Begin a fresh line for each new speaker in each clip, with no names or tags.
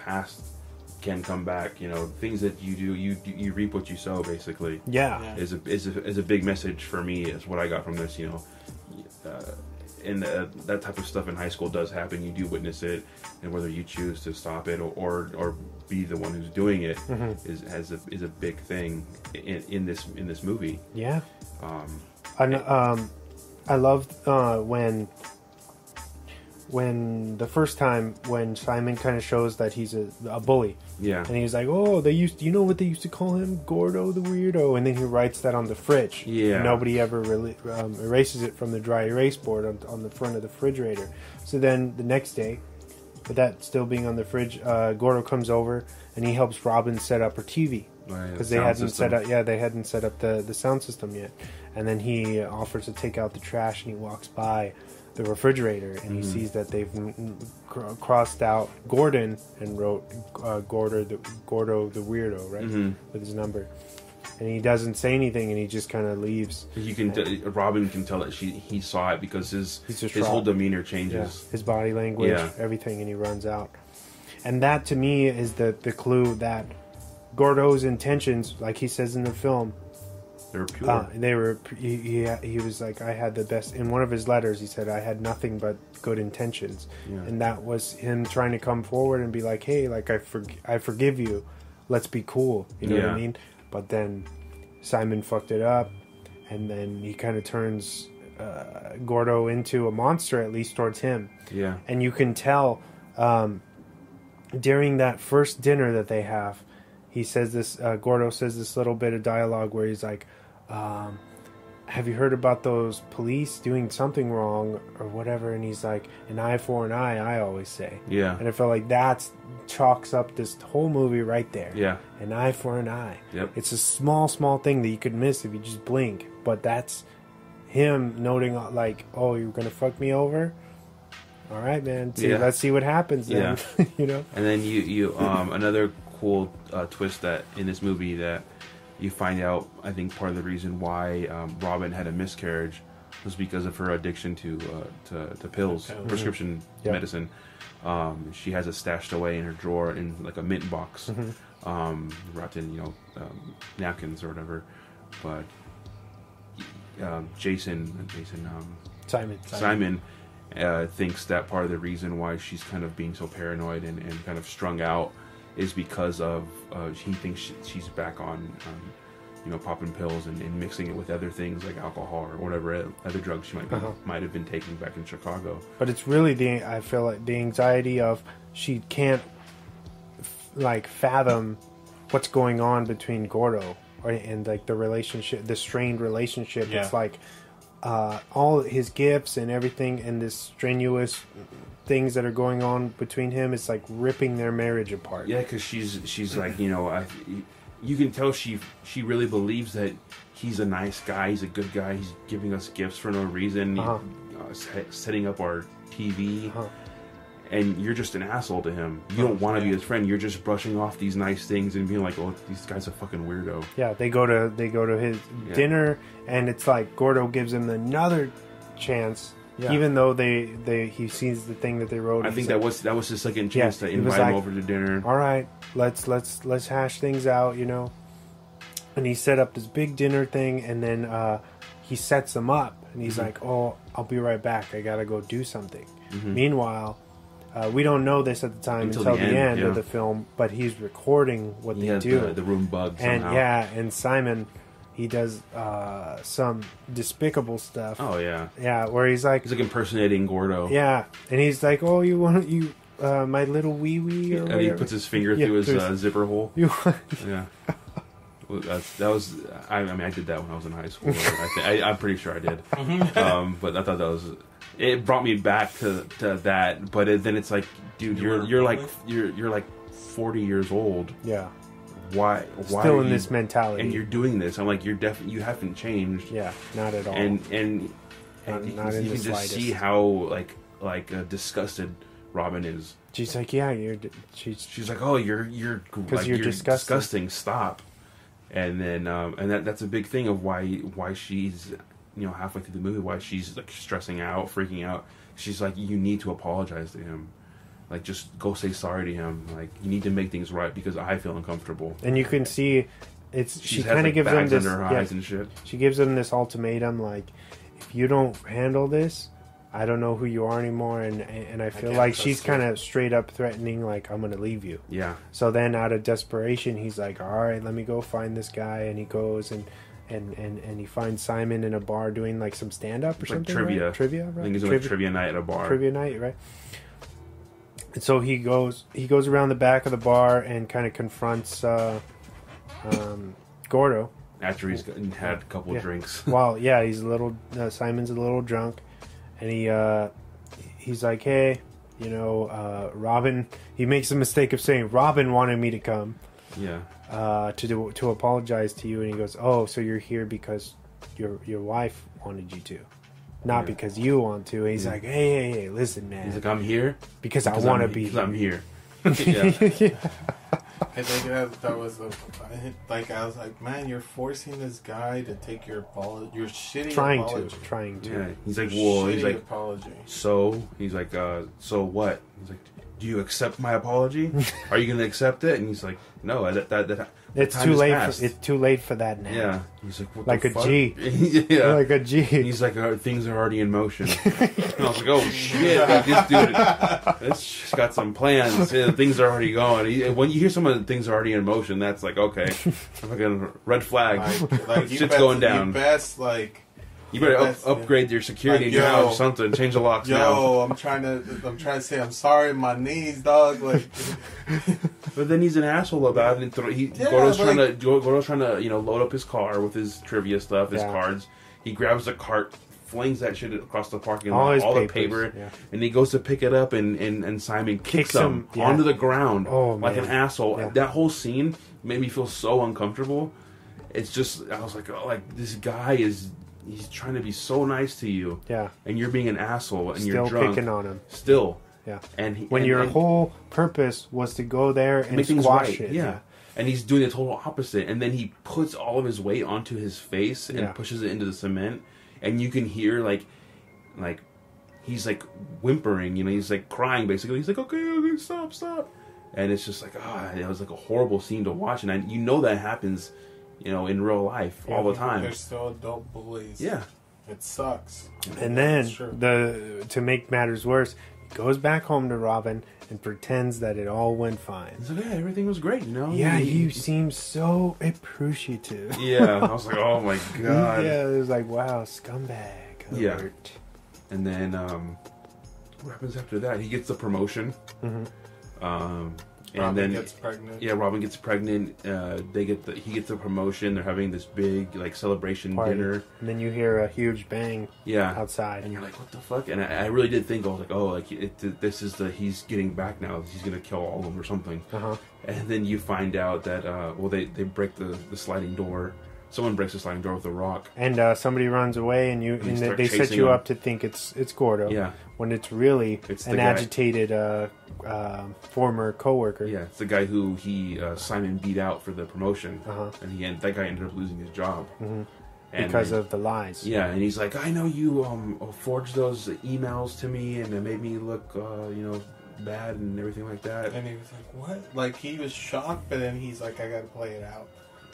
past can come back. You know, things that you do, you reap what you sow. Basically, is a big message for me. Is what I got from this. You know, and that type of stuff in high school does happen. You do witness it, and whether you choose to stop it or be the one who's doing it is a big thing in this movie.
Yeah. I loved when the first time when Simon kind of shows that he's a bully.
Yeah.
And he's like, oh, you know what they used to call him? Gordo the weirdo. And then he writes that on the fridge.
Yeah.
And nobody ever really erases it from the dry erase board on the front of the refrigerator. So then the next day, with that still being on the fridge, Gordo comes over and he helps Robin set up her TV. Because they hadn't set up the sound system yet. And then he offers to take out the trash and he walks by the refrigerator and he sees that they've crossed out Gordon and wrote Gordo the weirdo, right? With his number. And he doesn't say anything and he just kind of leaves.
You can Robin can tell that he saw it because his whole demeanor changes.
Yeah. His body language, everything, and he runs out. And that to me is the clue that Gordo's intentions, like he says in the film, they were pure. He was like, I had the best. In one of his letters, he said, I had nothing but good intentions, and that was him trying to come forward and be like, hey, like I forgive you, let's be cool. You know what I mean? But then Simon fucked it up, and then he kind of turns Gordo into a monster, at least towards him. Yeah, and you can tell during that first dinner that they have. He says this, Gordo says this little bit of dialogue where he's like, have you heard about those police doing something wrong or whatever? And he's like, an eye for an eye, I always say. Yeah. And I felt like that chalks up this whole movie right there. Yeah. An eye for an eye. Yep. It's a small thing that you could miss if you just blink. But that's him noting like, oh, you're going to fuck me over? All right, man. Let's see what happens then. Yeah. You know? And
then you another cool twist that in this movie that you find out, I think part of the reason why Robin had a miscarriage was because of her addiction to pills, prescription medicine. She has it stashed away in her drawer in like a mint box, wrapped in napkins or whatever. But Simon thinks that part of the reason why she's kind of being so paranoid and kind of strung out is because of he thinks she's back on popping pills and mixing it with other things like alcohol or whatever other drugs she might have been taking back in Chicago.
But it's really I feel like the anxiety of she can't fathom what's going on between Gordo and like the relationship, the strained relationship. Yeah. It's like all his gifts and everything and this strenuous things that are going on between him, it's like ripping their marriage apart.
Yeah, because she's like, you can tell she really believes that he's a nice guy, he's a good guy, he's giving us gifts for no reason, setting up our TV, and you're just an asshole to him. You don't want to be his friend. You're just brushing off these nice things and being like, oh, this guy's a fucking weirdo.
Yeah, they go to his dinner, and it's like Gordo gives him another chance. Yeah. Even though he sees the thing that they wrote.
I think that was his second chance to invite him over to dinner.
All right, let's hash things out, And he set up this big dinner thing, and then he sets him up, and he's like, "Oh, I'll be right back. I gotta go do something." Meanwhile, we don't know this at the time until the end of the film, but he's recording what they do.
The room bug somehow.
And Simon. He does some despicable stuff.
Oh yeah,
yeah. Where he's like
impersonating Gordo.
Yeah, and he's like, "Oh, my little wee wee."
And he puts his finger through his zipper hole. Yeah, that was. I did that when I was in high school. I'm pretty sure I did. But I thought that was. It brought me back to that. But then it's like, dude, you're like 40 years old. Yeah. Why
still in this mentality,
and you're doing this? I'm like, you haven't changed.
Yeah, not at all.
And you can just see how disgusted Robin is.
She's like, yeah,
she's like, oh, you're disgusting. Stop. And then and that's a big thing of why she's halfway through the movie, why she's like stressing out, freaking out. She's like, you need to apologize to him. like, just go say sorry to him. Like, you need to make things right because I feel uncomfortable.
And you can see, she kind of gives him this.
Under her eyes and shit.
She gives him this ultimatum, like, if you don't handle this, I don't know who you are anymore, and I feel like she's kind of straight up threatening, like, I'm gonna leave you.
Yeah.
So then, out of desperation, he's like, all right, let me go find this guy, and he goes and he finds Simon in a bar doing like some stand up or something.
Trivia.
Right? Trivia, right?
I think he's doing trivia night at a bar.
Trivia night, right? And so he goes around the back of the bar and kind of confronts Gordo
after he's had a couple drinks.
Well, yeah, he's a little. Simon's a little drunk. And he's like, hey, you know, Robin. He makes the mistake of saying Robin wanted me to come, to apologize to you. And he goes, oh, so you're here because your wife wanted you to, not because you want to. And he's like, hey, listen, man.
He's like, I'm here
because I want to be.
Because I'm here.
I think that was like, I was like, man, you're forcing this guy to take your apology. You're shitty apology.
Trying to.
Yeah. He's like, well, he's like,
apology.
So he's like, so what? He's like, do you accept my apology? Are you going to accept it? And he's like, no, that
it's too late. It's too late for that now.
Yeah. He's like, what
like
the
a
fuck?
G.
Yeah.
Like a G.
And he's like, things are already in motion. And I was like, oh shit, like, this dude, it's got some plans. Yeah, things are already going. When you hear some of the things are already in motion, that's like, okay, fucking red flag.
Like
shit's going down. You better upgrade your security in your house or something. Change the locks now.
I'm trying to say I'm sorry, my knees, dog. Like,
but then he's an asshole about it. Gordo's trying to load up his car with his trivia stuff, his cards. He grabs a cart, flings that shit across the parking lot, all the paper, and he goes to pick it up, and Simon kicks him onto the ground like an asshole. Yeah. That whole scene made me feel so uncomfortable. It's just, I was like, oh, like, this guy he's trying to be so nice to you. Yeah. And you're being an asshole and you're drunk.
Still picking on him.
Still.
Yeah. And your whole purpose was to go there and make squash it.
Yeah. And he's doing the total opposite. And then he puts all of his weight onto his face and pushes it into the cement. And you can hear like he's like whimpering, he's like crying basically. He's like, okay, stop. And it's just like, it was like a horrible scene to watch. And that happens in real life all the time.
They're still adult bullies.
Yeah.
It sucks.
And then, to make matters worse, he goes back home to Robin and pretends that it all went fine.
He's like, yeah, everything was great,
Yeah, you seem so appreciative.
Yeah, I was like, oh my god.
Yeah, it was like, wow, scumbag. Alert.
Yeah. And then, what happens after that? He gets the promotion.
Mm-hmm.
And
Robin
then
gets pregnant.
Yeah, Robin gets pregnant. He gets the promotion. They're having this big celebration dinner.
And then you hear a huge bang outside.
And you're like, what the fuck? And I really did think, I was like, oh, like this is he's getting back now. He's gonna kill all of them or something. And then you find out that they break the sliding door. Someone breaks the sliding door with a rock. And
somebody runs away, and they set you up to think it's Gordo.
Yeah.
When it's really an agitated former coworker.
Yeah, it's the guy who Simon beat out for the promotion, and that guy ended up losing his job
because of the lies.
Yeah, and he's like, I know you forged those emails to me, and it made me look, bad and everything like that.
And he was like, what? Like, he was shocked, but then he's like, I gotta play it out.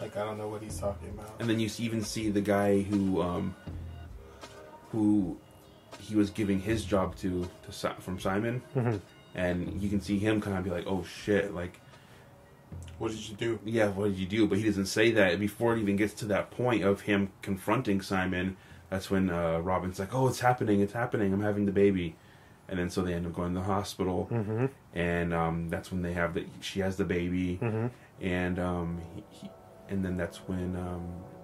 Like, I don't know what he's talking about.
And then you even see the guy who he was giving his job to from Simon, and you can see him kind of be like, "Oh shit!" Like,
what did you do?
Yeah, what did you do? But he doesn't say that before it even gets to that point of him confronting Simon. That's when Robin's like, "Oh, it's happening! I'm having the baby," and then so they end up going to the hospital, and that's when they have she has the baby, and then that's when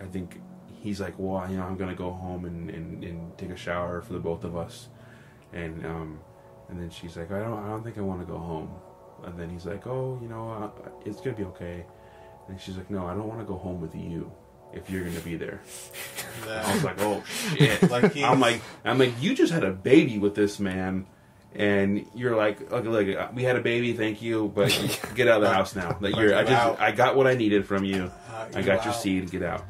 I think. He's like, well, I'm gonna go home and take a shower for the both of us, and then she's like, I don't think I want to go home, and then he's like, oh, it's gonna be okay, and she's like, no, I don't want to go home with you if you're gonna be there. I was like, oh shit! Like I'm like, you just had a baby with this man, and you're like, okay, look, we had a baby, thank you, but get out of the house now. Like I got what I needed from you. I got your seed. Get out.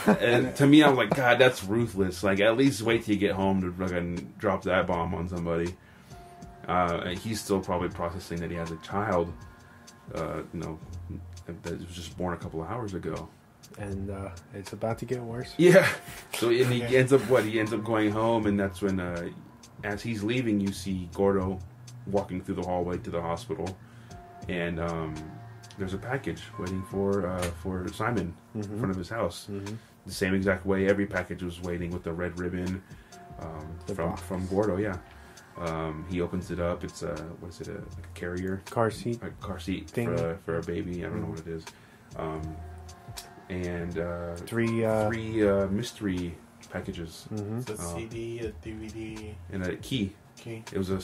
And to me, I was like, God, that's ruthless. Like, at least wait till you get home to fucking drop that bomb on somebody. He's still probably processing that he has a child, that was just born a couple of hours ago.
And it's about to get worse.
Yeah. So and he ends up going home, and that's when, as he's leaving, you see Gordo walking through the hallway to the hospital, and there's a package waiting for Simon in front of his house. The same exact way every package was waiting, with the red ribbon from Gordo. Yeah. He opens it up. It's a carrier?
Car seat
thing for a baby. I don't know what it is. And three mystery packages.
It's a CD, a DVD,
and a key. It was a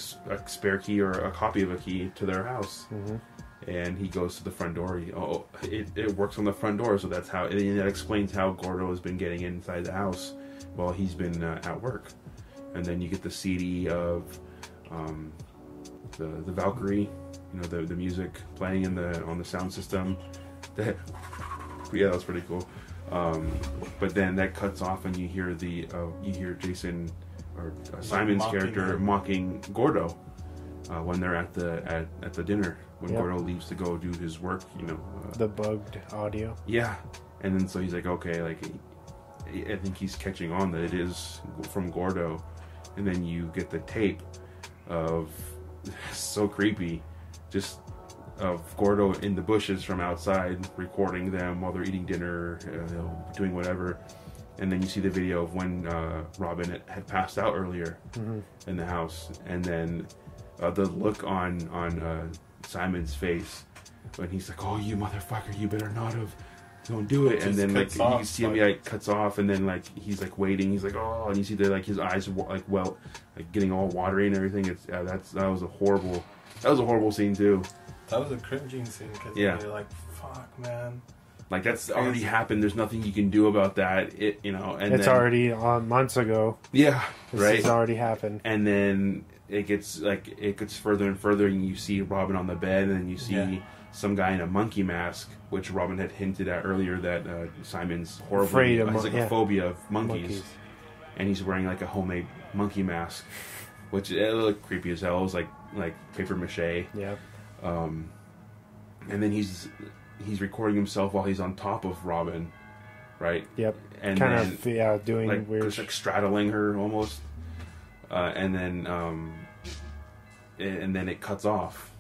spare key or a copy of a key to their house. And he goes to the front door. It works on the front door, so that's how. And that explains how Gordo has been getting inside the house while he's been at work. And then you get the CD of the Valkyrie, the music playing on the sound system. Yeah, that was pretty cool. But then that cuts off, and you hear Jason or Simon's character mocking Gordo when they're at the dinner, when Gordo leaves to go do his work.
The bugged audio.
Yeah, and then so he's like, okay, like I think he's catching on that it is from Gordo, and then you get the tape of so creepy, just of Gordo in the bushes from outside recording them while they're eating dinner, doing whatever. And then you see the video of when Robin had passed out earlier in the house, and then the look on Simon's face when he's like, "Oh, you motherfucker, you better not have, don't do it." And then like you see him cuts off, and then like he's like waiting, he's like, "Oh," and you see his eyes getting all watery and everything. That was a horrible scene too.
That was a cringing scene because you're like, fuck, man.
Like, that's already happened. There's nothing you can do about that. And
it's already months ago.
Yeah, right.
This has already happened.
And then it gets further and further, and you see Robin on the bed, and then you see some guy in a monkey mask, which Robin had hinted at earlier that Simon's horribly has a phobia of monkeys, and he's wearing like a homemade monkey mask, which it looked creepy as hell. It was like paper mache.
Yeah.
And then he's recording himself while he's on top of Robin, right?
Yep.
And
kind
then,
of doing
like,
weird,
just like straddling her almost, and then it cuts off.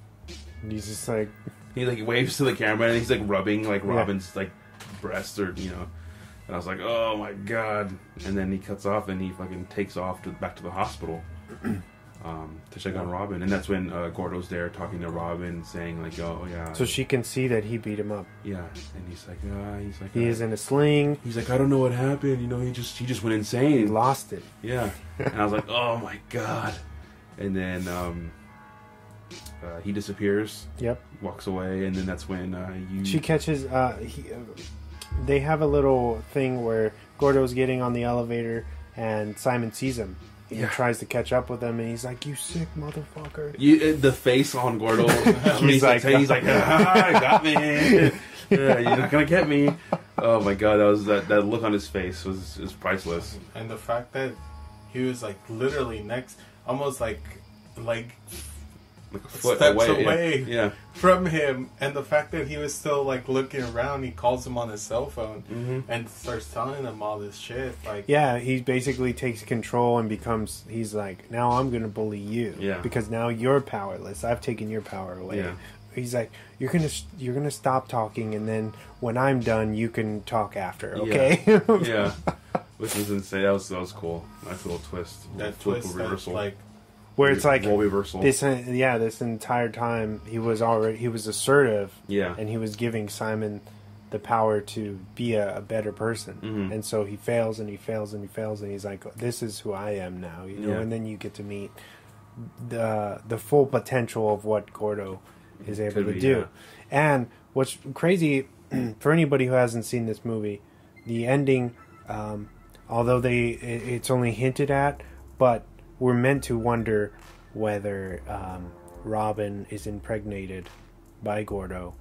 And he's just like
he waves to the camera, and he's like rubbing like Robin's like breast, or and I was like, oh my god! And then he cuts off, and he fucking takes off back to the hospital. To check on Robin, and that's when Gordo's there talking to Robin, saying like, "Oh yeah."
So she can see that he beat him up.
Yeah, and he's like,
he is in a sling.
He's like, I don't know what happened. He just went insane.
He lost it.
Yeah, and I was like, oh my god. And then he disappears.
Yep.
Walks away, and then that's when
she catches. They have a little thing where Gordo's getting on the elevator, and Simon sees him. He tries to catch up with him, and he's like, "You sick motherfucker!"
The face on Gordo. he's like, "Ah, got me. Yeah, you're not gonna get me." Oh my god, that look on his face was priceless.
And the fact that he was like literally next, almost like
a foot
steps away from him, and the fact that he was still like looking around, he calls him on his cell phone and starts telling him all this shit. Like,
he basically takes control and he's like, now I'm gonna bully you, because now you're powerless. I've taken your power away.
Yeah.
He's like, you're gonna stop talking, and then when I'm done, you can talk after. Okay.
Yeah. Which was insane. That was cool. Nice little twist.
That twist, reversal. Like.
Where it's like
role reversal.
This entire time he was assertive, and he was giving Simon the power to be a better person, and so he fails and he fails and he fails, and he's like, "This is who I am now," And then you get to meet the full potential of what Gordo is able to do. And what's crazy for anybody who hasn't seen this movie, the ending, although it's only hinted at, but we're meant to wonder whether Robin is impregnated by Gordo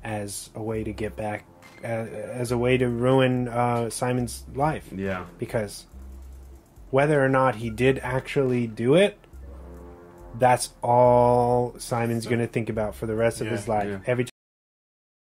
as a way to get back, as a way to ruin Simon's life.
Yeah.
Because whether or not he did actually do it, that's all Simon's going to think about for the rest of his life. Every